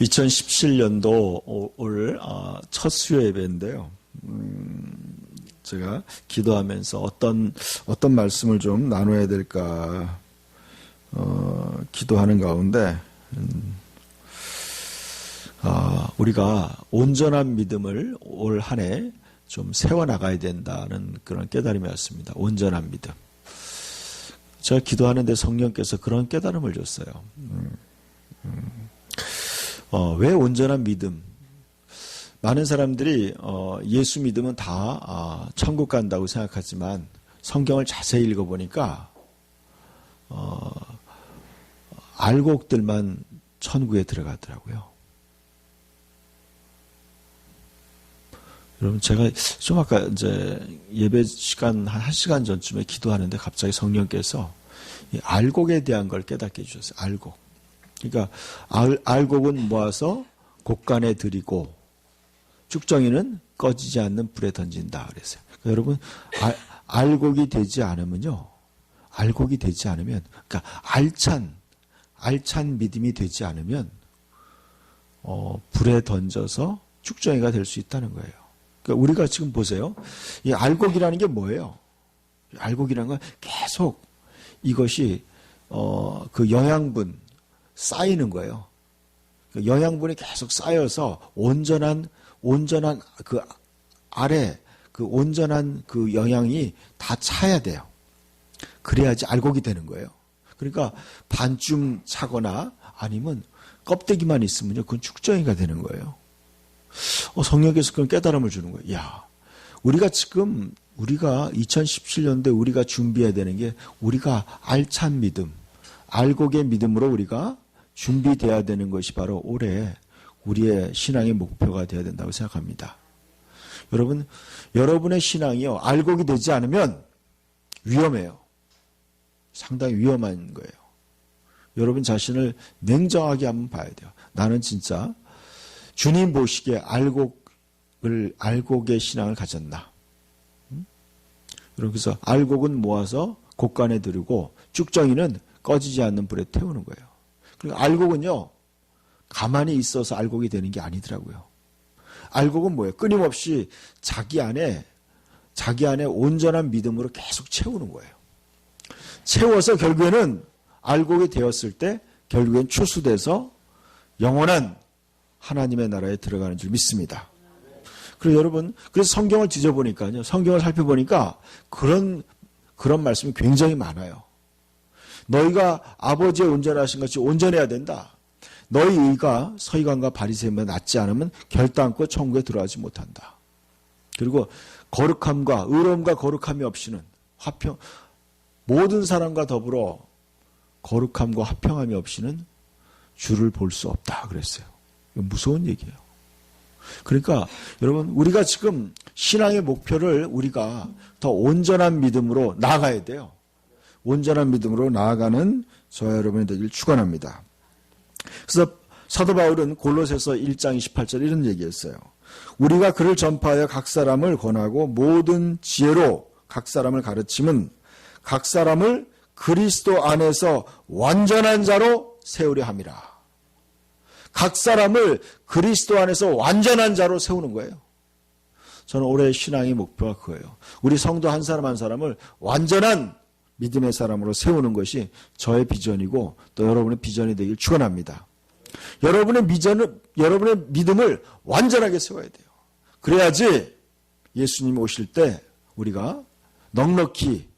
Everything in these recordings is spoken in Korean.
2017년도 올 첫 수요 예배인데요. 제가 기도하면서 어떤 말씀을 좀 나눠야 될까 기도하는 가운데 우리가 온전한 믿음을 올 한 해 좀 세워나가야 된다는 그런 깨달음이 왔습니다. 온전한 믿음. 제가 기도하는데 성령께서 그런 깨달음을 줬어요. 왜 온전한 믿음? 많은 사람들이 예수 믿으면 다 천국 간다고 생각하지만 성경을 자세히 읽어보니까 알곡들만 천국에 들어가더라고요. 여러분, 제가 좀 아까 이제 예배 시간 한 1시간 전쯤에 기도하는데 갑자기 성령께서 이 알곡에 대한 걸 깨닫게 해주셨어요. 알곡. 그러니까 알곡은 모아서 곳간에 들이고 쭉정이는 꺼지지 않는 불에 던진다 그랬어요. 그러니까 여러분, 알곡이 되지 않으면요. 알곡이 되지 않으면, 그러니까 알찬 믿음이 되지 않으면 불에 던져서 쭉정이가 될 수 있다는 거예요. 그러니까 우리가 지금 보세요. 이 알곡이라는 게 뭐예요? 알곡이라는 건 계속 이것이 그 영양분 쌓이는 거예요. 그 영양분이 계속 쌓여서 온전한 그 아래 그 온전한 그 영양이 다 차야 돼요. 그래야지 알곡이 되는 거예요. 그러니까 반쯤 차거나 아니면 껍데기만 있으면요, 그건 축정이가 되는 거예요. 성령께서 그런 깨달음을 주는 거예요. 야, 우리가 2017년도에 우리가 준비해야 되는 게 우리가 알찬 믿음, 알곡의 믿음으로 우리가 준비돼야 되는 것이 바로 올해 우리의 신앙의 목표가 되어야 된다고 생각합니다. 여러분, 여러분의 신앙이요, 알곡이 되지 않으면 위험해요. 상당히 위험한 거예요. 여러분 자신을 냉정하게 한번 봐야 돼요. 나는 진짜 주님 보시기에 알곡의 신앙을 가졌나? 그래서 알곡은 모아서 곳간에 들이고 쭉정이는 꺼지지 않는 불에 태우는 거예요. 그리고 알곡은요, 가만히 있어서 알곡이 되는 게 아니더라고요. 알곡은 뭐예요? 끊임없이 자기 안에 온전한 믿음으로 계속 채우는 거예요. 채워서 결국에는 알곡이 되었을 때 결국엔 추수돼서 영원한 하나님의 나라에 들어가는 줄 믿습니다. 그래서 여러분, 그래서 성경을 뒤져보니까요, 성경을 살펴보니까 그런 말씀이 굉장히 많아요. 너희가 아버지의 온전하신 것이 온전해야 된다. 너희 의가 서기관과 바리새인보다 낫지 않으면 결단코 천국에 들어가지 못한다. 그리고 거룩함과 의로움과 거룩함이 없이는 모든 사람과 더불어 거룩함과 화평함이 없이는 주를 볼 수 없다 그랬어요. 이거 무서운 얘기예요. 그러니까 여러분, 우리가 지금 신앙의 목표를 우리가 더 온전한 믿음으로 나아가야 돼요. 온전한 믿음으로 나아가는 저와 여러분이 되길 축원합니다. 그래서 사도 바울은 골로새서 1장 28절 이런 얘기했어요. 우리가 그를 전파하여 각 사람을 권하고 모든 지혜로 각 사람을 가르침은 각 사람을 그리스도 안에서 완전한 자로 세우려 함이라. 각 사람을 그리스도 안에서 완전한 자로 세우는 거예요. 저는 올해 신앙의 목표가 그거예요. 우리 성도 한 사람 한 사람을 완전한 믿음의 사람으로 세우는 것이 저의 비전이고 또 여러분의 비전이 되길 축원합니다. 여러분의 믿음을 완전하게 세워야 돼요. 그래야지 예수님이 오실 때 우리가 넉넉히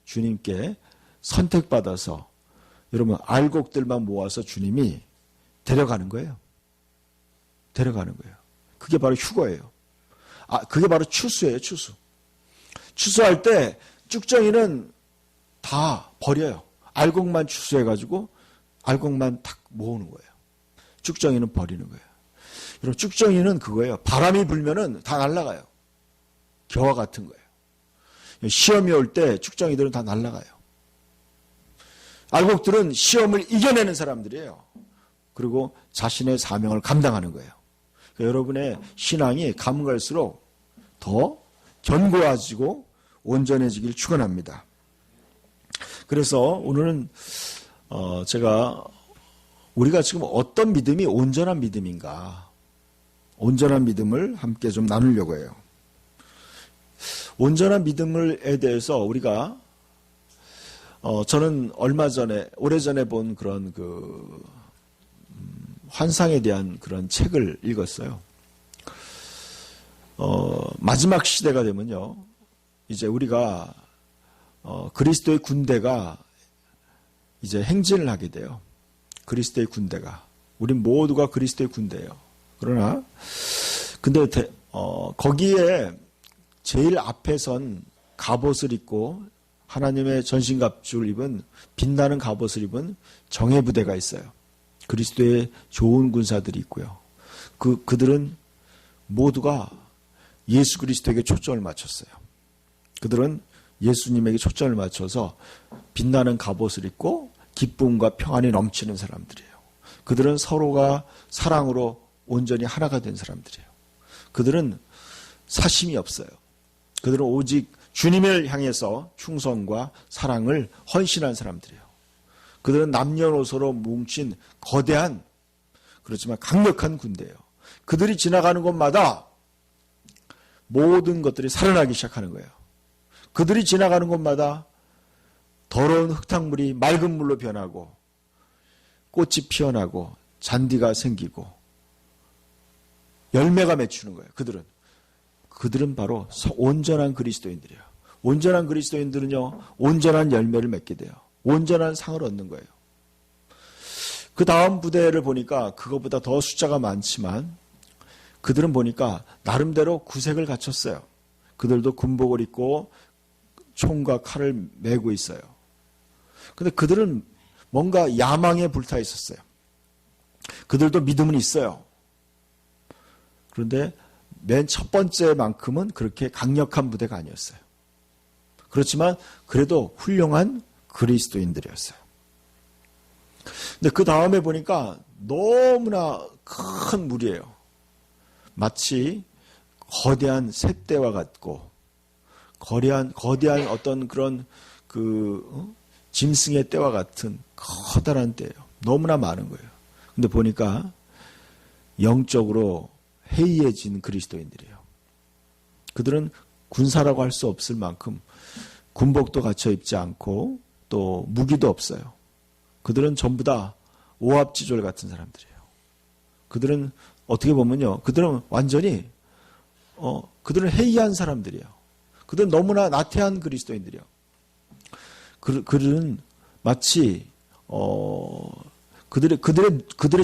주님께 선택받아서 여러분 알곡들만 모아서 주님이 데려가는 거예요. 데려가는 거예요. 그게 바로 휴거예요. 그게 바로 추수예요, 추수. 추수할 때 쭉정이는 다 버려요. 알곡만 추수해가지고 알곡만 탁 모으는 거예요. 쭉정이는 버리는 거예요. 여러분, 쭉정이는 그거예요. 바람이 불면은 다 날아가요. 겨와 같은 거예요. 시험이 올 때 쭉정이들은 다 날아가요. 알곡들은 시험을 이겨내는 사람들이에요. 그리고 자신의 사명을 감당하는 거예요. 그러니까 여러분의 신앙이 가면 갈수록 더 견고해지고 온전해지길 축원합니다. 그래서 오늘은 제가 우리가 지금 어떤 믿음이 온전한 믿음인가? 온전한 믿음을 함께 좀 나누려고 해요. 온전한 믿음에 대해서 우리가 저는 얼마 전에 오래전에 본 그런 환상에 대한 그런 책을 읽었어요. 마지막 시대가 되면요, 이제 우리가 그리스도의 군대가 이제 행진을 하게 돼요. 그리스도의 군대가, 우린 모두가 그리스도의 군대예요. 그러나 근데 거기에 제일 앞에 선 갑옷을 입고 하나님의 전신갑주를 입은 빛나는 갑옷을 입은 정예 부대가 있어요. 그리스도의 좋은 군사들이 있고요. 그들은 모두가 예수 그리스도에게 초점을 맞췄어요. 그들은 예수님에게 초점을 맞춰서 빛나는 갑옷을 입고 기쁨과 평안이 넘치는 사람들이에요. 그들은 서로가 사랑으로 온전히 하나가 된 사람들이에요. 그들은 사심이 없어요. 그들은 오직 주님을 향해서 충성과 사랑을 헌신한 사람들이에요. 그들은 남녀노소로 뭉친 거대한, 그렇지만 강력한 군대예요. 그들이 지나가는 곳마다 모든 것들이 살아나기 시작하는 거예요. 그들이 지나가는 곳마다 더러운 흙탕물이 맑은 물로 변하고 꽃이 피어나고 잔디가 생기고 열매가 맺히는 거예요. 그들은 바로 온전한 그리스도인들이에요. 온전한 그리스도인들은요, 온전한 열매를 맺게 돼요. 온전한 상을 얻는 거예요. 그 다음 부대를 보니까 그것보다 더 숫자가 많지만 그들은 보니까 나름대로 구색을 갖췄어요. 그들도 군복을 입고 총과 칼을 메고 있어요. 근데 그들은 뭔가 야망에 불타 있었어요. 그들도 믿음은 있어요. 그런데 맨 첫 번째만큼은 그렇게 강력한 부대가 아니었어요. 그렇지만 그래도 훌륭한 그리스도인들이었어요. 근데 그 다음에 보니까 너무나 큰 무리예요. 마치 거대한 쇳대와 같고 거대한 어떤 그런 짐승의 떼와 같은 커다란 떼예요. 너무나 많은 거예요. 근데 보니까 영적으로 해이해진 그리스도인들이에요. 그들은 군사라고 할 수 없을 만큼 군복도 갖춰 입지 않고 또 무기도 없어요. 그들은 전부 다 오합지졸 같은 사람들이에요. 그들은 어떻게 보면요, 그들은 완전히 그들은 해이한 사람들이에요. 그들은 너무나 나태한 그리스도인들이에요. 그들은 마치 그들의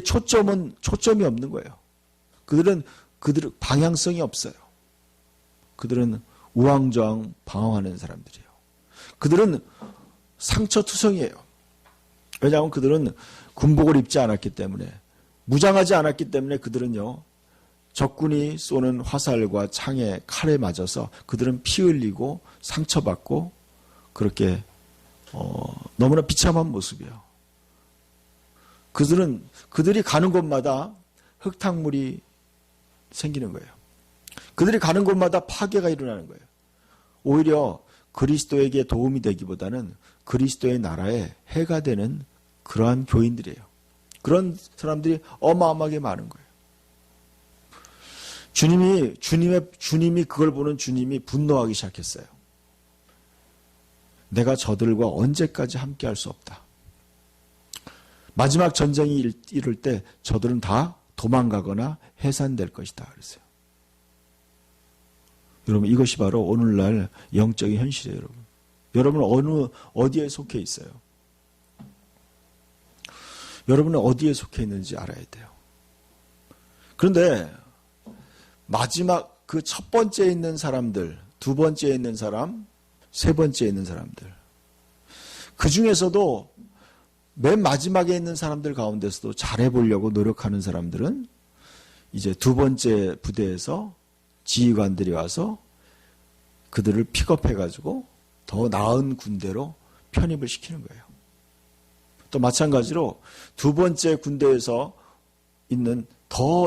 초점이 없는 거예요. 그들은 방향성이 없어요. 그들은 우왕좌왕 방황하는 사람들이에요. 그들은 상처투성이에요. 왜냐하면 그들은 군복을 입지 않았기 때문에, 무장하지 않았기 때문에 그들은요, 적군이 쏘는 화살과 창에 칼에 맞아서 그들은 피 흘리고 상처받고 그렇게 너무나 비참한 모습이에요. 그들이 가는 곳마다 흙탕물이 생기는 거예요. 그들이 가는 곳마다 파괴가 일어나는 거예요. 오히려 그리스도에게 도움이 되기보다는 그리스도의 나라에 해가 되는 그러한 교인들이에요. 그런 사람들이 어마어마하게 많은 거예요. 주님이 그걸 보는 주님이 분노하기 시작했어요. 내가 저들과 언제까지 함께 할 수 없다. 마지막 전쟁이 이를 때 저들은 다 도망가거나 해산될 것이다. 그랬어요. 여러분, 이것이 바로 오늘날 영적인 현실이에요. 여러분은 어디에 속해 있어요? 여러분은 어디에 속해 있는지 알아야 돼요. 그런데 마지막 그 첫 번째에 있는 사람들, 두 번째에 있는 사람, 세 번째에 있는 사람들, 그 중에서도 맨 마지막에 있는 사람들 가운데서도 잘해보려고 노력하는 사람들은 이제 두 번째 부대에서 지휘관들이 와서 그들을 픽업해가지고 더 나은 군대로 편입을 시키는 거예요. 또 마찬가지로 두 번째 군대에서 있는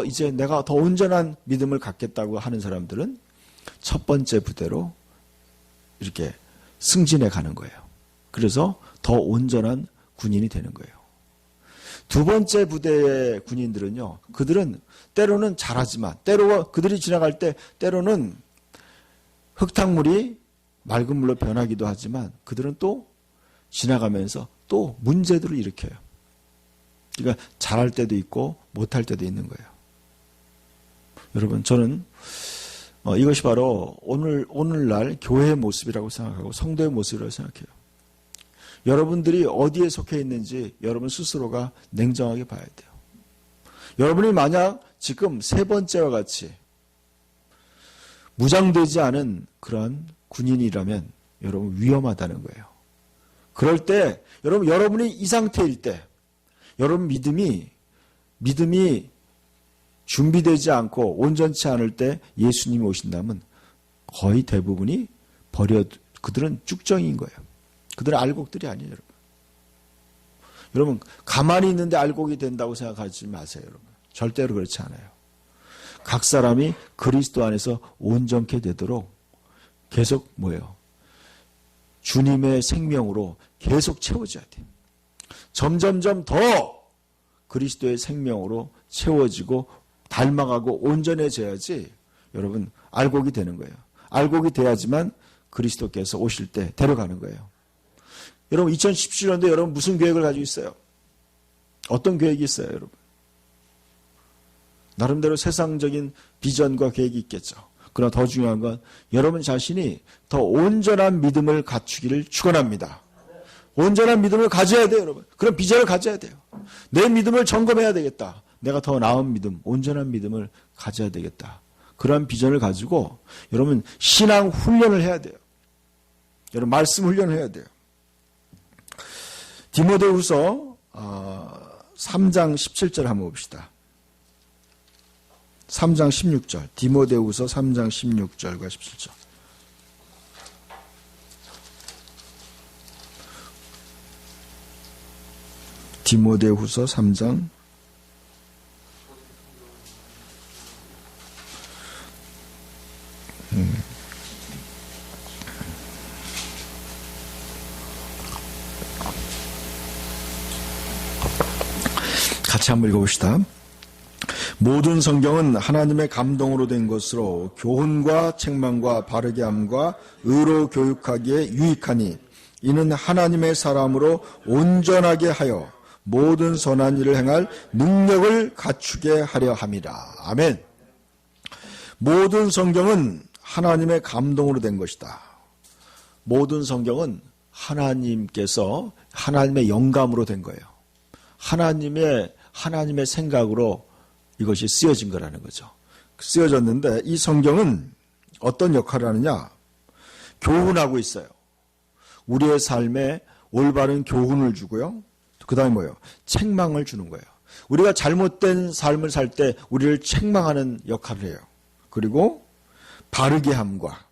이제 내가 더 온전한 믿음을 갖겠다고 하는 사람들은 첫 번째 부대로 이렇게 승진해 가는 거예요. 그래서 더 온전한 군인이 되는 거예요. 두 번째 부대의 군인들은요, 그들은 때로는 잘하지만, 때로 그들이 지나갈 때 때로는 흙탕물이 맑은 물로 변하기도 하지만, 그들은 또 지나가면서 또 문제들을 일으켜요. 그러니까 잘할 때도 있고 못할 때도 있는 거예요. 여러분, 저는 이것이 바로 오늘날 교회의 모습이라고 생각하고 성도의 모습이라고 생각해요. 여러분들이 어디에 속해 있는지 여러분 스스로가 냉정하게 봐야 돼요. 여러분이 만약 지금 세 번째와 같이 무장되지 않은 그런 군인이라면 여러분 위험하다는 거예요. 그럴 때 여러분이 이 상태일 때 여러분 믿음이 준비되지 않고 온전치 않을 때 예수님이 오신다면 거의 대부분이 그들은 쭉정인 거예요. 그들은 알곡들이 아니에요, 여러분. 여러분, 가만히 있는데 알곡이 된다고 생각하지 마세요, 여러분. 절대로 그렇지 않아요. 각 사람이 그리스도 안에서 온전케 되도록 계속 뭐예요? 주님의 생명으로 계속 채워져야 돼요. 점점점 더 그리스도의 생명으로 채워지고 닮아가고 온전해져야지 여러분 알곡이 되는 거예요. 알곡이 돼야지만 그리스도께서 오실 때 데려가는 거예요. 여러분 2017년도에 여러분 무슨 계획을 가지고 있어요? 어떤 계획이 있어요, 여러분? 나름대로 세상적인 비전과 계획이 있겠죠. 그러나 더 중요한 건 여러분 자신이 더 온전한 믿음을 갖추기를 축원합니다. 온전한 믿음을 가져야 돼요, 여러분. 그런 비전을 가져야 돼요. 내 믿음을 점검해야 되겠다. 내가 더 나은 믿음, 온전한 믿음을 가져야 되겠다. 그러한 비전을 가지고 여러분 신앙 훈련을 해야 돼요. 여러분 말씀 훈련을 해야 돼요. 디모데후서 3장 17절 한번 봅시다. 3장 16절. 디모데후서 3장 16절과 17절. 디모데후서 3장 같이 한번 읽어봅시다. 모든 성경은 하나님의 감동으로 된 것으로 교훈과 책망과 바르게 함과 의로 교육하기에 유익하니 이는 하나님의 사람으로 온전하게 하여 모든 선한 일을 행할 능력을 갖추게 하려 함이라. 아멘. 모든 성경은 하나님의 감동으로 된 것이다. 모든 성경은 하나님께서 하나님의 영감으로 된 거예요. 하나님의 생각으로 이것이 쓰여진 거라는 거죠. 쓰여졌는데 이 성경은 어떤 역할을 하느냐? 교훈하고 있어요. 우리의 삶에 올바른 교훈을 주고요. 그 다음에 뭐예요? 책망을 주는 거예요. 우리가 잘못된 삶을 살 때 우리를 책망하는 역할을 해요. 그리고 바르게 함과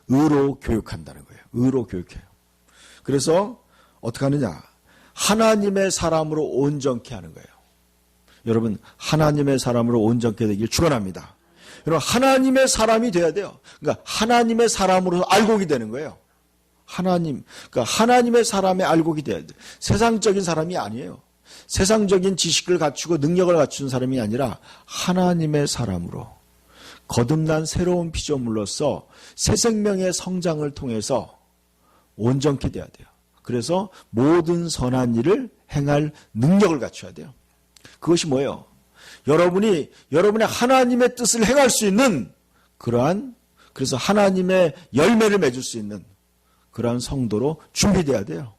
의로 교육한다는 거예요. 의로 교육해요. 그래서 어떻게 하느냐? 하나님의 사람으로 온전케 하는 거예요. 여러분 하나님의 사람으로 온전케 되길 축원합니다. 여러분 하나님의 사람이 돼야 돼요. 그러니까 하나님의 사람으로 알곡이 되는 거예요. 그러니까 하나님의 사람의 알곡이 돼야 돼요. 세상적인 사람이 아니에요. 세상적인 지식을 갖추고 능력을 갖춘 사람이 아니라 하나님의 사람으로 거듭난 새로운 피조물로서 새 생명의 성장을 통해서 온전케 돼야 돼요. 그래서 모든 선한 일을 행할 능력을 갖춰야 돼요. 그것이 뭐예요? 여러분이 하나님의 뜻을 행할 수 있는 그래서 하나님의 열매를 맺을 수 있는 그러한 성도로 준비돼야 돼요.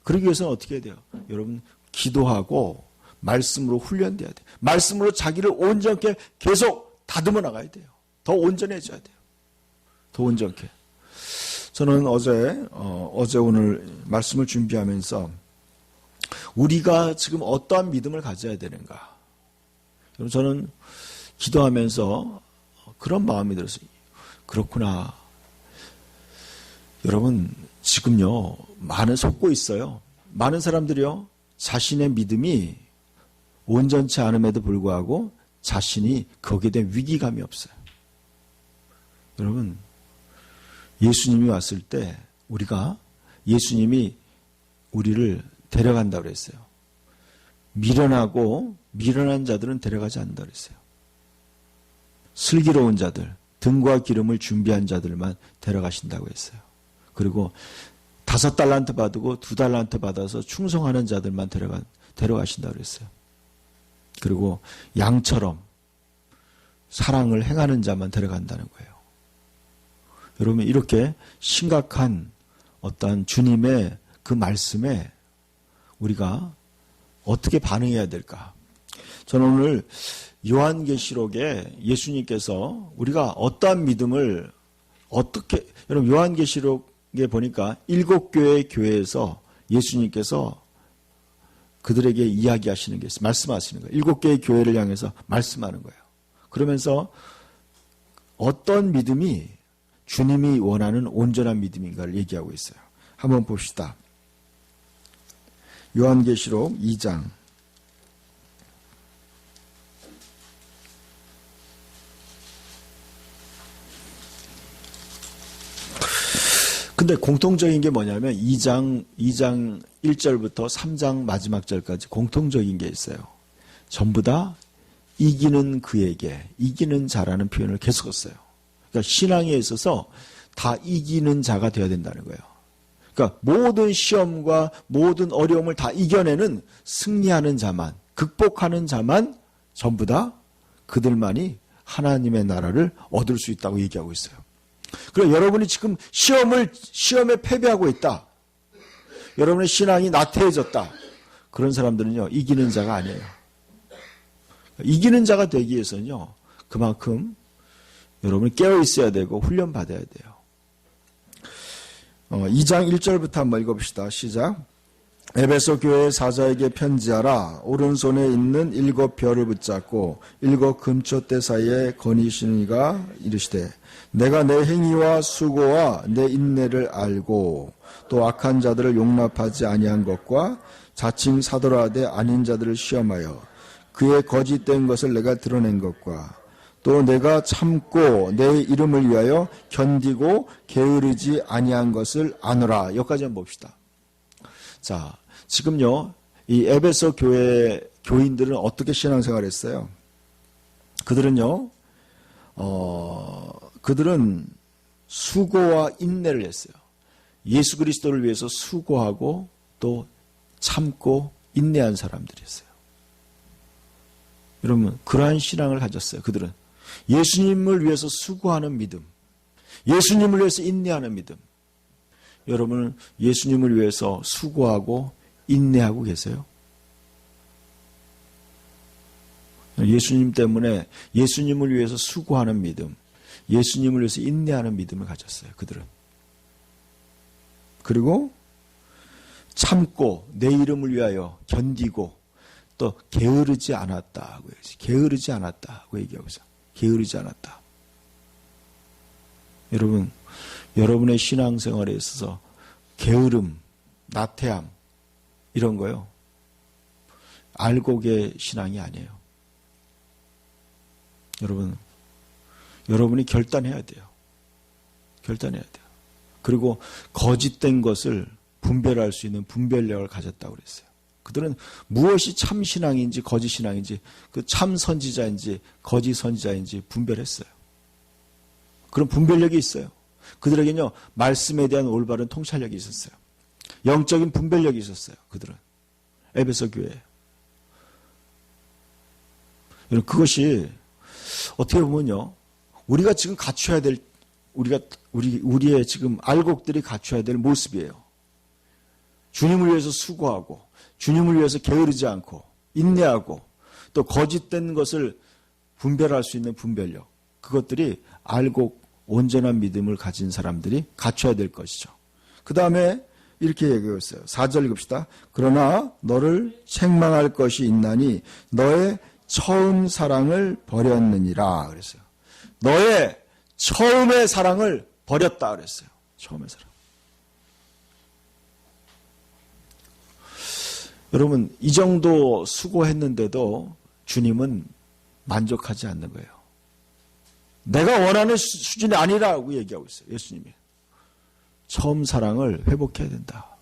그러기 위해서는 어떻게 해야 돼요? 여러분 기도하고 말씀으로 훈련돼야 돼요. 말씀으로 자기를 온전케 계속 다듬어 나가야 돼요. 더 온전해져야 돼요. 더 온전케. 저는 어제 오늘 말씀을 준비하면서 우리가 지금 어떠한 믿음을 가져야 되는가? 저는 기도하면서 그런 마음이 들었어요. 그렇구나. 여러분 지금요 많은 속고 있어요. 많은 사람들이요 자신의 믿음이 온전치 않음에도 불구하고 자신이 거기에 대한 위기감이 없어요. 여러분 예수님이 왔을 때 예수님이 우리를 데려간다고 그랬어요. 미련한 자들은 데려가지 않는다 그랬어요. 슬기로운 자들, 등과 기름을 준비한 자들만 데려가신다고 했어요. 그리고 5달란트 받고 2달란트 받아서 충성하는 자들만 데려가신다고 그랬어요. 그리고 양처럼 사랑을 행하는 자만 데려간다는 거예요. 여러분, 이렇게 심각한 어떠한 주님의 그 말씀에 우리가 어떻게 반응해야 될까? 저는 오늘 요한계시록에 예수님께서 우리가 어떠한 믿음을 어떻게, 여러분 요한계시록에 보니까 7교회의 교회에서 예수님께서 그들에게 이야기하시는 게 있어요. 말씀하시는 거예요. 7개의 교회를 향해서 말씀하는 거예요. 그러면서 어떤 믿음이 주님이 원하는 온전한 믿음인가를 얘기하고 있어요. 한번 봅시다. 요한계시록 2장. 근데 공통적인 게 뭐냐면 2장 1절부터 3장 마지막 절까지 공통적인 게 있어요. 전부 다 이기는 그에게, 이기는 자라는 표현을 계속 썼어요. 그러니까 신앙에 있어서 다 이기는 자가 되어야 된다는 거예요. 그러니까 모든 시험과 모든 어려움을 다 이겨내는 승리하는 자만, 극복하는 자만 전부 다 그들만이 하나님의 나라를 얻을 수 있다고 얘기하고 있어요. 그리고 여러분이 지금 시험에 패배하고 있다. 여러분의 신앙이 나태해졌다. 그런 사람들은요, 이기는 자가 아니에요. 이기는 자가 되기 위해서는요, 그만큼 여러분이 깨어 있어야 되고 훈련받아야 돼요. 2장 1절부터 한번 읽어봅시다. 시작. 에베소 교회 사자에게 편지하라. 오른손에 있는 7별을 붙잡고 7 금초대 사이에 거니시니가 이르시되 내가 내 행위와 수고와 내 인내를 알고 또 악한 자들을 용납하지 아니한 것과 자칭 사도라되 아닌 자들을 시험하여 그의 거짓된 것을 내가 드러낸 것과 또 내가 참고 내 이름을 위하여 견디고 게으르지 아니한 것을 아노라. 여기까지 한번 봅시다. 자, 지금요, 이 에베소 교회 교인들은 어떻게 신앙생활을 했어요? 그들은요, 그들은 수고와 인내를 했어요. 예수 그리스도를 위해서 수고하고 또 참고 인내한 사람들이었어요. 여러분, 그러한 신앙을 가졌어요. 그들은 예수님을 위해서 수고하는 믿음, 예수님을 위해서 인내하는 믿음. 여러분은 예수님을 위해서 수고하고 인내하고 계세요? 예수님 때문에 예수님을 위해서 수고하는 믿음, 예수님을 위해서 인내하는 믿음을 가졌어요. 그들은. 그리고 참고 내 이름을 위하여 견디고 또 게으르지 않았다고 해야지. 게으르지 않았다고 얘기하고 있어요. 게으르지 않았다. 여러분, 여러분의 신앙생활에 있어서 게으름, 나태함 이런 거요. 알곡의 신앙이 아니에요. 여러분이 결단해야 돼요. 결단해야 돼요. 그리고 거짓된 것을 분별할 수 있는 분별력을 가졌다고 그랬어요. 그들은 무엇이 참 신앙인지 거짓 신앙인지 그 참 선지자인지 거짓 선지자인지 분별했어요. 그런 분별력이 있어요. 그들에게는요, 말씀에 대한 올바른 통찰력이 있었어요. 영적인 분별력이 있었어요. 그들은. 에베소 교회에. 그것이 어떻게 보면요, 우리가 지금 갖춰야 될, 우리의 지금 알곡들이 갖춰야 될 모습이에요. 주님을 위해서 수고하고, 주님을 위해서 게으르지 않고, 인내하고, 또 거짓된 것을 분별할 수 있는 분별력. 그것들이 알곡, 온전한 믿음을 가진 사람들이 갖춰야 될 것이죠. 그 다음에 이렇게 얘기했어요. 4절 읽읍시다. 그러나 너를 책망할 것이 있나니 너의 처음 사랑을 버렸느니라 그랬어요. 너의 처음의 사랑을 버렸다 그랬어요. 처음의 사랑. 여러분, 이 정도 수고했는데도 주님은 만족하지 않는 거예요. 내가 원하는 수준이 아니라고 얘기하고 있어요. 예수님이. 처음 사랑을 회복해야 된다.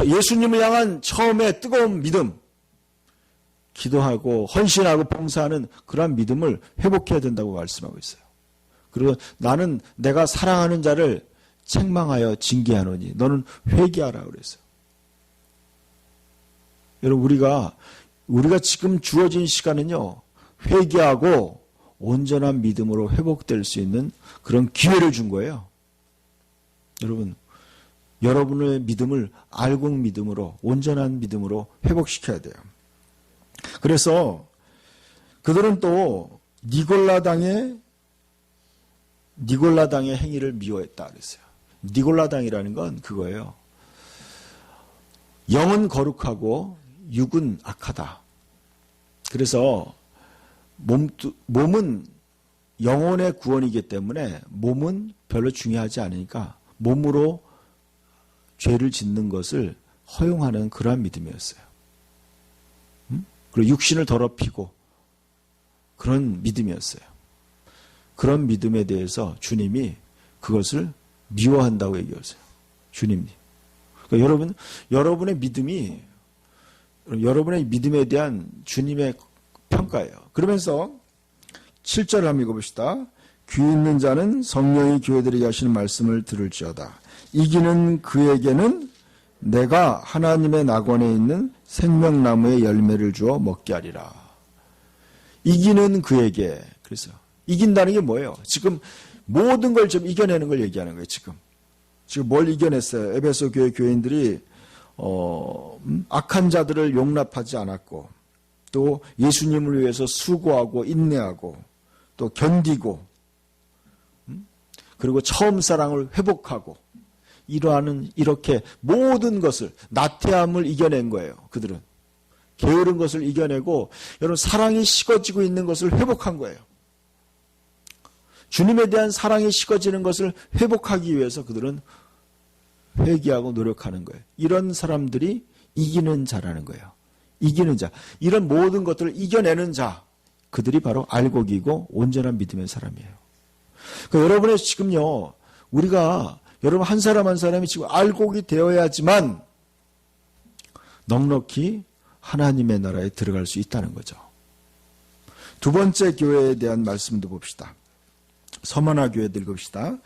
예수님을 향한 처음의 뜨거운 믿음, 기도하고 헌신하고 봉사하는 그러한 믿음을 회복해야 된다고 말씀하고 있어요. 그리고 나는 내가 사랑하는 자를 책망하여 징계하노니 너는 회개하라 그랬어요. 여러분 우리가 지금 주어진 시간은요. 회개하고 온전한 믿음으로 회복될 수 있는 그런 기회를 준 거예요. 여러분 여러분의 믿음을 알곡 믿음으로 온전한 믿음으로 회복시켜야 돼요. 그래서 그들은 또 니골라당의 행위를 미워했다 그랬어요. 니골라당이라는 건 그거예요. 영은 거룩하고 육은 악하다. 그래서 몸은 영혼의 구원이기 때문에 몸은 별로 중요하지 않으니까 몸으로 죄를 짓는 것을 허용하는 그러한 믿음이었어요. 그리고 육신을 더럽히고 그런 믿음이었어요. 그런 믿음에 대해서 주님이 그것을 미워한다고 얘기했어요. 주님이. 그러니까 여러분의 믿음에 대한 주님의 평가예요. 그러면서 7절을 한번 읽어봅시다. 귀 있는 자는 성령이 교회들에게 하시는 말씀을 들을지어다. 이기는 그에게는 내가 하나님의 낙원에 있는 생명나무의 열매를 주어 먹게 하리라. 이기는 그에게. 그래서 이긴다는 게 뭐예요? 지금 모든 걸 좀 이겨내는 걸 얘기하는 거예요. 지금 뭘 이겨냈어요? 에베소 교회 교인들이 악한 자들을 용납하지 않았고 또 예수님을 위해서 수고하고 인내하고 또 견디고 그리고 처음 사랑을 회복하고 이렇게 모든 것을 나태함을 이겨낸 거예요. 그들은 게으른 것을 이겨내고 여러분 사랑이 식어지고 있는 것을 회복한 거예요. 주님에 대한 사랑이 식어지는 것을 회복하기 위해서 그들은 회개하고 노력하는 거예요. 이런 사람들이 이기는 자라는 거예요. 이기는 자. 이런 모든 것들을 이겨내는 자. 그들이 바로 알곡이고 온전한 믿음의 사람이에요. 그러니까 여러분의 지금요. 여러분 한 사람 한 사람이 지금 알곡이 되어야지만 넉넉히 하나님의 나라에 들어갈 수 있다는 거죠. 두 번째 교회에 대한 말씀도 봅시다. 서머나 교회들 읽읍시다.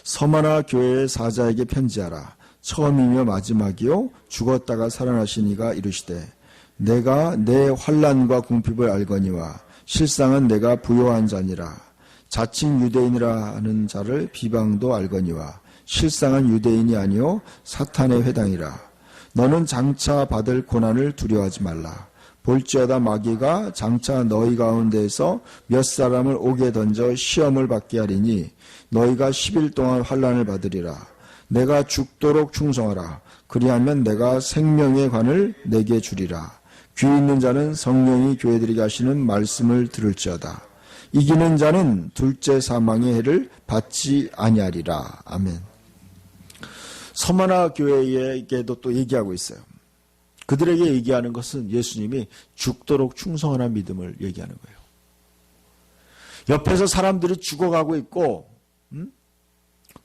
서머나 교회의 사자에게 편지하라. 처음이며 마지막이요 죽었다가 살아나신 이가 이르시되 내가 내 환난과 궁핍을 알거니와 실상은 내가 부요한 자니라. 자칭 유대인이라 하는 자를 비방도 알거니와 실상은 유대인이 아니요 사탄의 회당이라. 너는 장차 받을 고난을 두려워하지 말라. 볼지어다 마귀가 장차 너희 가운데에서 몇 사람을 옥에 던져 시험을 받게 하리니 너희가 10일 동안 환난을 받으리라. 내가 죽도록 충성하라. 그리하면 내가 생명의 관을 내게 주리라. 귀 있는 자는 성령이 교회들에게 하시는 말씀을 들을지어다. 이기는 자는 둘째 사망의 해를 받지 아니하리라. 아멘. 서머나 교회에게도 또 얘기하고 있어요. 그들에게 얘기하는 것은 예수님이 죽도록 충성하는 믿음을 얘기하는 거예요. 옆에서 사람들이 죽어가고 있고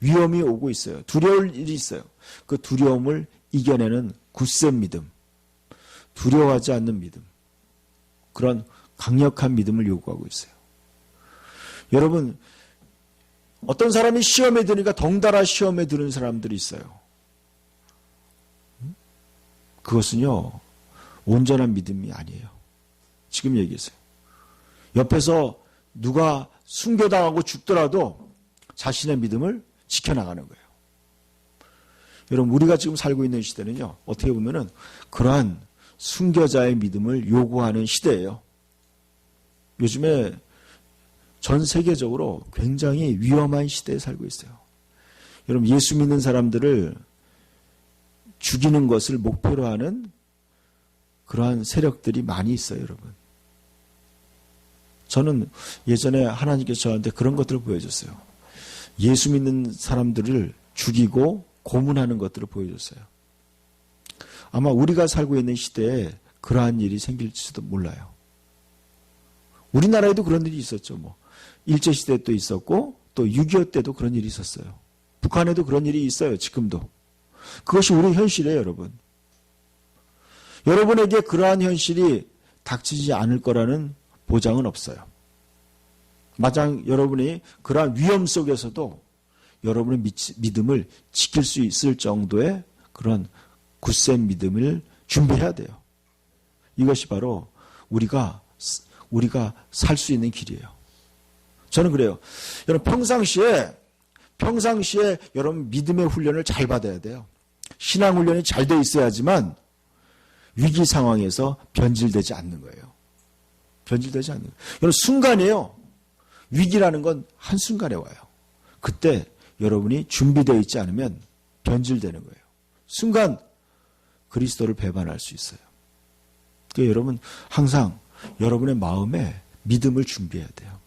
위험이 오고 있어요. 두려울 일이 있어요. 그 두려움을 이겨내는 굳센 믿음, 두려워하지 않는 믿음, 그런 강력한 믿음을 요구하고 있어요. 여러분, 어떤 사람이 시험에 드니까 덩달아 시험에 드는 사람들이 있어요. 그것은요, 온전한 믿음이 아니에요. 지금 얘기했어요. 옆에서 누가 순교당하고 죽더라도 자신의 믿음을 지켜나가는 거예요. 여러분, 우리가 지금 살고 있는 시대는요, 어떻게 보면은 그러한 순교자의 믿음을 요구하는 시대예요. 요즘에 전 세계적으로 굉장히 위험한 시대에 살고 있어요. 여러분, 예수 믿는 사람들을 죽이는 것을 목표로 하는 그러한 세력들이 많이 있어요, 여러분. 저는 예전에 하나님께서 저한테 그런 것들을 보여줬어요. 예수 믿는 사람들을 죽이고 고문하는 것들을 보여줬어요. 아마 우리가 살고 있는 시대에 그러한 일이 생길지도 몰라요. 우리나라에도 그런 일이 있었죠. 일제시대 때도 있었고 또 6.25 때도 그런 일이 있었어요. 북한에도 그런 일이 있어요. 지금도. 그것이 우리 현실이에요, 여러분. 여러분에게 그러한 현실이 닥치지 않을 거라는 보장은 없어요. 마냥 여러분이 그러한 위험 속에서도 여러분의 믿음을 지킬 수 있을 정도의 그런 굳센 믿음을 준비해야 돼요. 이것이 바로 우리가 살 수 있는 길이에요. 저는 그래요. 여러분 평상시에 여러분 믿음의 훈련을 잘 받아야 돼요. 신앙 훈련이 잘 돼 있어야지만 위기 상황에서 변질되지 않는 거예요. 변질되지 않는 거예요. 여러분 순간이에요. 위기라는 건 한순간에 와요. 그때 여러분이 준비되어 있지 않으면 변질되는 거예요. 순간 그리스도를 배반할 수 있어요. 그러니까 여러분 항상 여러분의 마음에 믿음을 준비해야 돼요.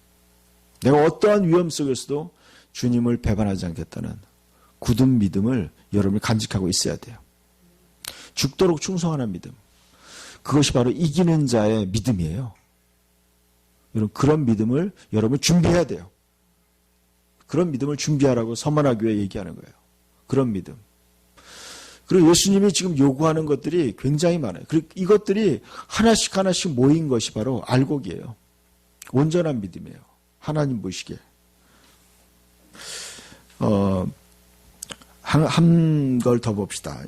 내가 어떠한 위험 속에서도 주님을 배반하지 않겠다는 굳은 믿음을 여러분이 간직하고 있어야 돼요. 죽도록 충성하는 믿음. 그것이 바로 이기는 자의 믿음이에요. 여러분 그런 믿음을 여러분 준비해야 돼요. 그런 믿음을 준비하라고 서머나교회 얘기하는 거예요. 그런 믿음. 그리고 예수님이 지금 요구하는 것들이 굉장히 많아요. 그리고 이것들이 하나씩 모인 것이 바로 알곡이에요. 온전한 믿음이에요. 하나님 보시기에. 한 걸 더 봅시다.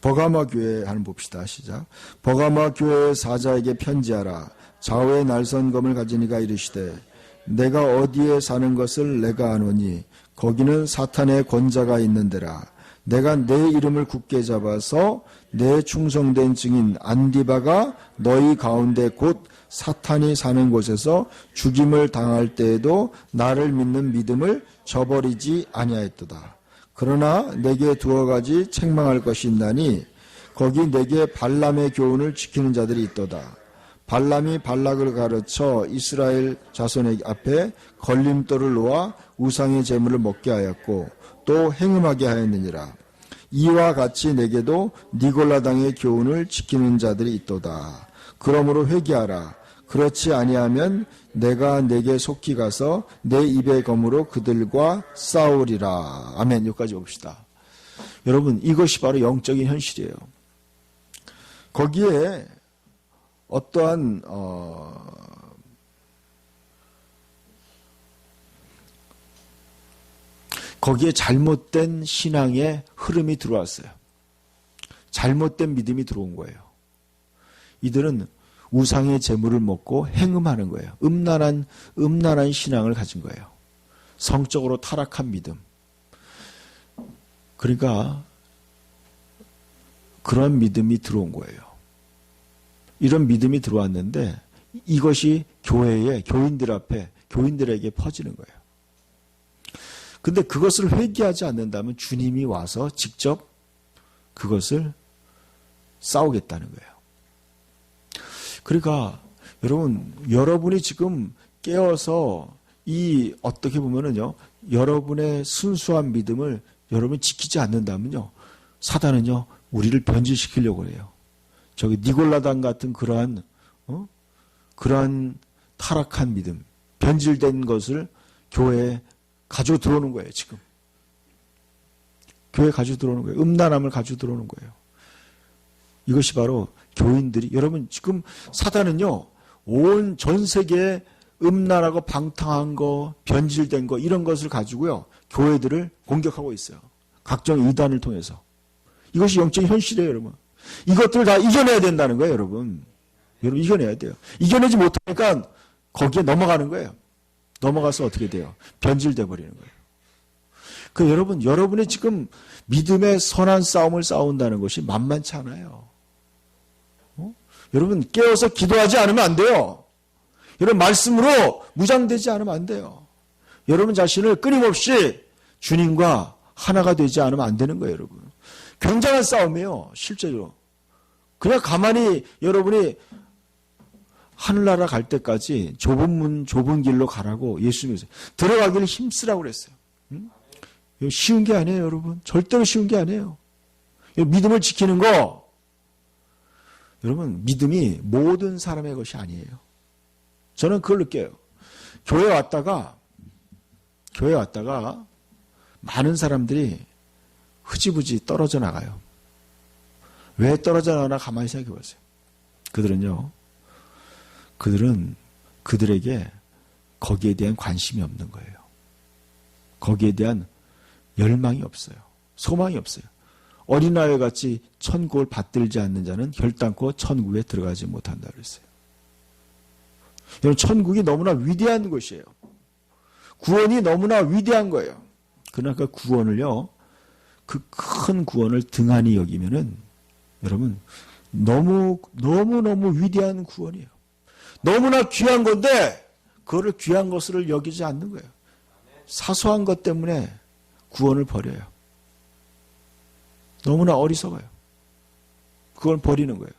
버가마 교회 한번 봅시다. 시작. 버가마 교회 사자에게 편지하라. 좌우에 날선검을 가진 이가 이르시되 내가 어디에 사는 것을 내가 아노니 거기는 사탄의 권자가 있는 데라. 내가 내 이름을 굳게 잡아서 내 충성된 증인 안디바가 너희 가운데 곧 사탄이 사는 곳에서 죽임을 당할 때에도 나를 믿는 믿음을 저버리지 아니하였도다. 그러나 내게 두어 가지 책망할 것이 있나니 거기 내게 발람의 교훈을 지키는 자들이 있도다. 발람이 발락을 가르쳐 이스라엘 자손의 앞에 걸림돌을 놓아 우상의 제물을 먹게 하였고 또 행음하게 하였느니라. 이와 같이 내게도 니골라당의 교훈을 지키는 자들이 있도다. 그러므로 회개하라. 그렇지 아니하면 내가 내게 속히 가서 내 입의 검으로 그들과 싸우리라. 아멘. 여기까지 봅시다. 여러분 이것이 바로 영적인 현실이에요. 거기에 어떠한 거기에 잘못된 신앙의 흐름이 들어왔어요. 잘못된 믿음이 들어온 거예요. 이들은 우상의 제물을 먹고 행음하는 거예요. 음란한 신앙을 가진 거예요. 성적으로 타락한 믿음. 그러니까 그런 믿음이 들어온 거예요. 이런 믿음이 들어왔는데 이것이 교회에 교인들 앞에 교인들에게 퍼지는 거예요. 근데 그것을 회개하지 않는다면 주님이 와서 직접 그것을 싸우겠다는 거예요. 그러니까 여러분이 지금 깨어서 이 어떻게 보면은요, 여러분의 순수한 믿음을 여러분이 지키지 않는다면요, 사단은요 우리를 변질시키려고 해요. 저기 니골라당 같은 그러한 타락한 믿음, 변질된 것을 교회에 가지고 들어오는 거예요, 지금. 교회에 가지고 들어오는 거예요. 음란함을 가지고 들어오는 거예요. 이것이 바로 교인들이, 여러분, 지금 사단은요, 온 전 세계에 음란하고 방탕한 거, 변질된 거, 이런 것을 가지고요, 교회들을 공격하고 있어요. 각종 이단을 통해서. 이것이 영적인 현실이에요, 여러분. 이것들을 다 이겨내야 된다는 거예요, 여러분. 여러분, 이겨내야 돼요. 이겨내지 못하니까 거기에 넘어가는 거예요. 넘어가서 어떻게 돼요? 변질돼 버리는 거예요. 그 여러분이 지금 믿음의 선한 싸움을 싸운다는 것이 만만치 않아요. 여러분 깨어서 기도하지 않으면 안 돼요. 여러분 말씀으로 무장되지 않으면 안 돼요. 여러분 자신을 끊임없이 주님과 하나가 되지 않으면 안 되는 거예요, 여러분. 굉장한 싸움이에요, 실제로. 그냥 가만히 여러분이 하늘나라 갈 때까지 좁은 문, 좁은 길로 가라고 예수님이 들어가기를 힘쓰라고 그랬어요. 쉬운 게 아니에요, 여러분. 절대로 쉬운 게 아니에요. 믿음을 지키는 거, 여러분, 믿음이 모든 사람의 것이 아니에요. 저는 그걸 느껴요. 교회 왔다가 많은 사람들이 흐지부지 떨어져 나가요. 왜 떨어져 나가나 가만히 생각해 보세요. 그들은요, 그들은 그들에게 거기에 대한 관심이 없는 거예요. 거기에 대한 열망이 없어요. 소망이 없어요. 어린아이 같이 천국을 받들지 않는 자는 결단코 천국에 들어가지 못한다 그랬어요. 여러분, 천국이 너무나 위대한 곳이에요. 구원이 너무나 위대한 거예요. 그러나 그 구원을요, 그 큰 구원을 등한히 여기면은 여러분, 너무너무 위대한 구원이에요. 너무나 귀한 건데 그거를 귀한 것을 여기지 않는 거예요. 사소한 것 때문에 구원을 버려요. 너무나 어리석어요. 그걸 버리는 거예요.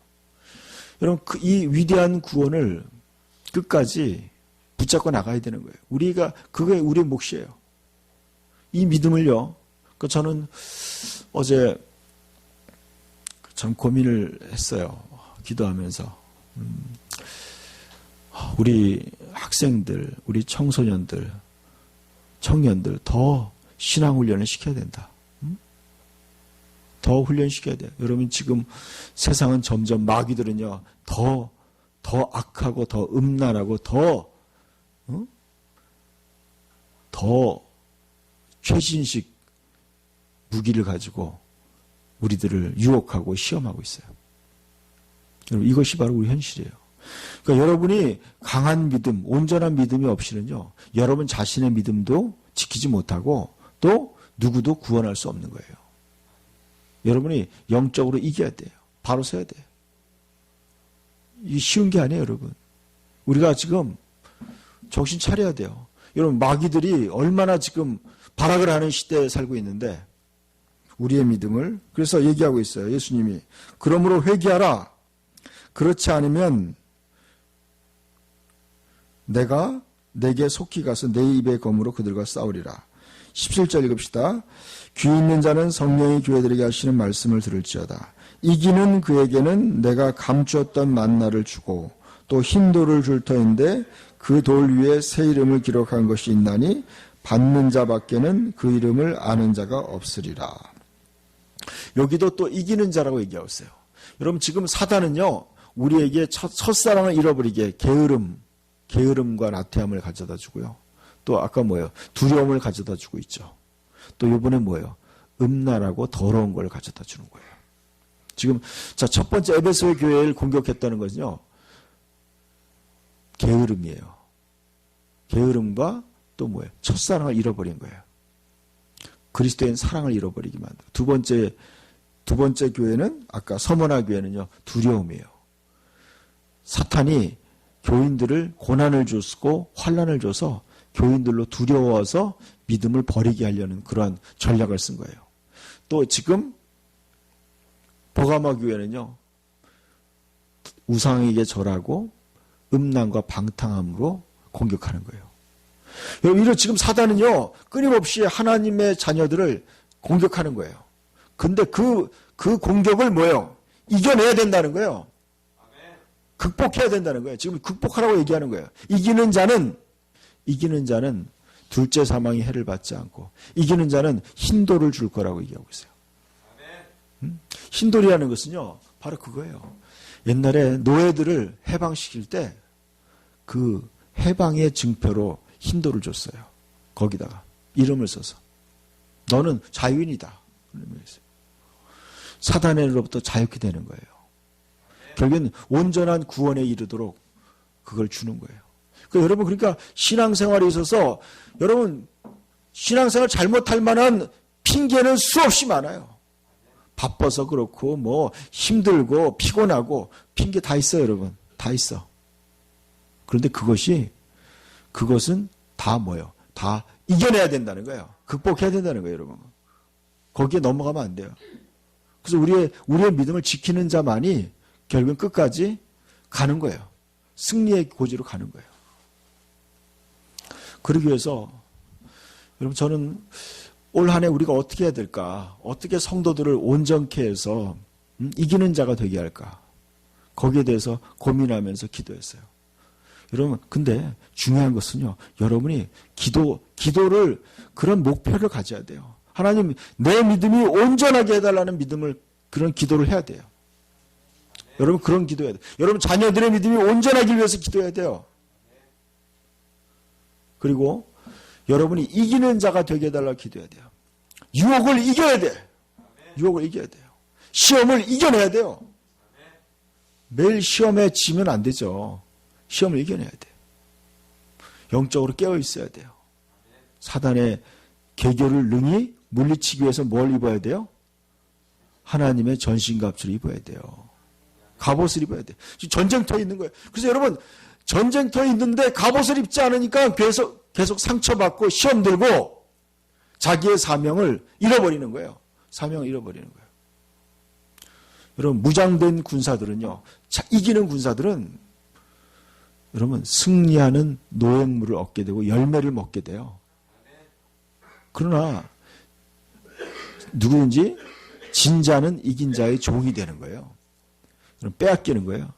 여러분, 이 위대한 구원을 끝까지 붙잡고 나가야 되는 거예요. 우리가, 그게 우리의 몫이에요. 이 믿음을요, 저는 어제 참 고민을 했어요. 기도하면서. 우리 학생들, 우리 청소년들, 청년들 더 신앙훈련을 시켜야 된다. 더 훈련시켜야 돼요. 여러분, 지금 세상은 점점 마귀들은요, 더 악하고 더 음란하고 더 최신식 무기를 가지고 우리들을 유혹하고 시험하고 있어요. 여러분, 이것이 바로 우리 현실이에요. 그러니까 여러분이 강한 믿음, 온전한 믿음이 없이는요, 여러분 자신의 믿음도 지키지 못하고 또 누구도 구원할 수 없는 거예요. 여러분이 영적으로 이겨야 돼요. 바로 서야 돼요. 이게 쉬운 게 아니에요, 여러분. 우리가 지금 정신 차려야 돼요. 여러분, 마귀들이 얼마나 지금 발악을 하는 시대에 살고 있는데 우리의 믿음을, 그래서 얘기하고 있어요. 예수님이. 그러므로 회개하라. 그렇지 않으면 내가 내게 속히 가서 내 입의 검으로 그들과 싸우리라. 17절 읽읍시다. 귀 있는 자는 성령이 교회들에게 하시는 말씀을 들을지어다. 이기는 그에게는 내가 감추었던 만나를 주고 또 흰 돌을 줄 터인데 그 돌 위에 새 이름을 기록한 것이 있나니 받는 자밖에는 그 이름을 아는 자가 없으리라. 여기도 또 이기는 자라고 얘기하고 있어요. 여러분, 지금 사단은요, 우리에게 첫사랑을 잃어버리게 게으름과 나태함을 가져다 주고요. 또 아까 뭐예요? 두려움을 가져다 주고 있죠. 또 이번에 뭐예요? 음란하고 더러운 걸 가져다 주는 거예요. 지금 첫 번째 에베소의 교회를 공격했다는 것은요, 게으름이에요. 게으름과 또 뭐예요? 첫사랑을 잃어버린 거예요. 그리스도인 사랑을 잃어버리게 만들고. 두 번째 교회는 아까 서머나 교회는요, 두려움이에요. 사탄이 교인들을 고난을 주고 환난을 줘서 교인들로 두려워서 믿음을 버리게 하려는 그러한 전략을 쓴 거예요. 또 지금 버가마 교회는요, 우상에게 절하고 음란과 방탕함으로 공격하는 거예요. 여러분, 이런 지금 사단은요, 끊임없이 하나님의 자녀들을 공격하는 거예요. 근데 그 공격을 뭐예요? 이겨내야 된다는 거예요. 극복해야 된다는 거예요. 지금 극복하라고 얘기하는 거예요. 이기는 자는 둘째 사망의 해를 받지 않고, 이기는 자는 흰돌을 줄 거라고 얘기하고 있어요. 흰돌이라는 것은요, 바로 그거예요. 옛날에 노예들을 해방시킬 때 그 해방의 증표로 흰돌을 줬어요. 거기다가 이름을 써서 너는 자유인이다. 사단으로부터 자유케 되는 거예요. 결국엔 온전한 구원에 이르도록 그걸 주는 거예요. 여러분, 그러니까 신앙생활에 있어서 여러분 신앙생활 잘못할 만한 핑계는 수없이 많아요. 바빠서 그렇고 뭐 힘들고 피곤하고 핑계 다 있어요, 여러분. 다 있어. 그런데 그것은 다 뭐예요? 다 이겨내야 된다는 거예요. 극복해야 된다는 거예요, 여러분. 거기에 넘어가면 안 돼요. 그래서 우리의 믿음을 지키는 자만이 결국은 끝까지 가는 거예요. 승리의 고지로 가는 거예요. 그러기 위해서 여러분, 저는 올 한 해 우리가 어떻게 해야 될까? 어떻게 성도들을 온전케 해서 이기는 자가 되게 할까? 거기에 대해서 고민하면서 기도했어요. 여러분, 근데 중요한 것은요, 여러분이 기도를 그런 목표를 가져야 돼요. 하나님, 내 믿음이 온전하게 해달라는 그런 기도를 해야 돼요. 여러분 그런 기도해야 돼요. 여러분 자녀들의 믿음이 온전하기 위해서 기도해야 돼요. 그리고 여러분이 이기는 자가 되게 해달라고 기도해야 돼요. 유혹을 이겨야 돼. 유혹을 이겨야 돼요. 시험을 이겨내야 돼요. 매일 시험에 지면 안 되죠. 시험을 이겨내야 돼요. 영적으로 깨어 있어야 돼요. 사단의 계교를 능히 물리치기 위해서 뭘 입어야 돼요? 하나님의 전신갑주를 입어야 돼요. 갑옷을 입어야 돼요. 지금 전쟁터에 있는 거예요. 그래서 여러분 전쟁터에 있는데 갑옷을 입지 않으니까 계속 상처받고 시험 들고 자기의 사명을 잃어버리는 거예요. 사명을 잃어버리는 거예요. 여러분 무장된 군사들은요. 이기는 군사들은 여러분 승리하는 노획물을 얻게 되고 열매를 먹게 돼요. 그러나 누구든지 진 자는 이긴 자의 종이 되는 거예요. 빼앗기는 거예요.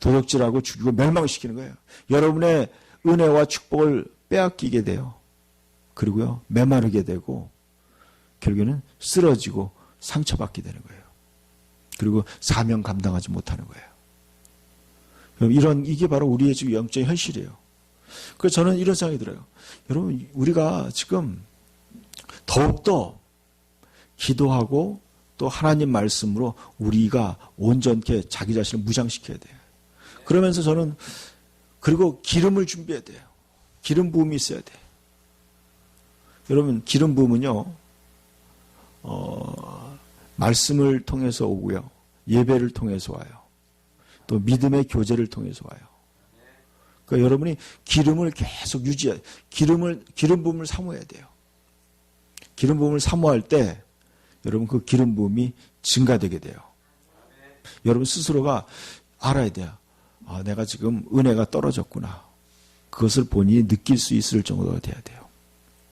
도둑질하고 죽이고 멸망시키는 거예요. 여러분의 은혜와 축복을 빼앗기게 돼요. 그리고요 메마르게 되고 결국에는 쓰러지고 상처받게 되는 거예요. 그리고 사명 감당하지 못하는 거예요. 이게 바로 우리의 지금 영적인 현실이에요. 그래서 저는 이런 생각이 들어요. 여러분 우리가 지금 더욱더 기도하고 또 하나님 말씀으로 우리가 온전케 자기 자신을 무장시켜야 돼요. 그러면서 저는 그리고 기름을 준비해야 돼요. 기름 부음이 있어야 돼요. 여러분 기름 부음은요 말씀을 통해서 오고요. 예배를 통해서 와요. 또 믿음의 교제를 통해서 와요. 그러니까 여러분이 기름을 계속 유지해야 돼요. 기름 부음을 사모해야 돼요. 기름 부음을 사모할 때 여러분 그 기름 부음이 증가되게 돼요. 여러분 스스로가 알아야 돼요. 아, 내가 지금 은혜가 떨어졌구나. 그것을 본인이 느낄 수 있을 정도가 돼야 돼요.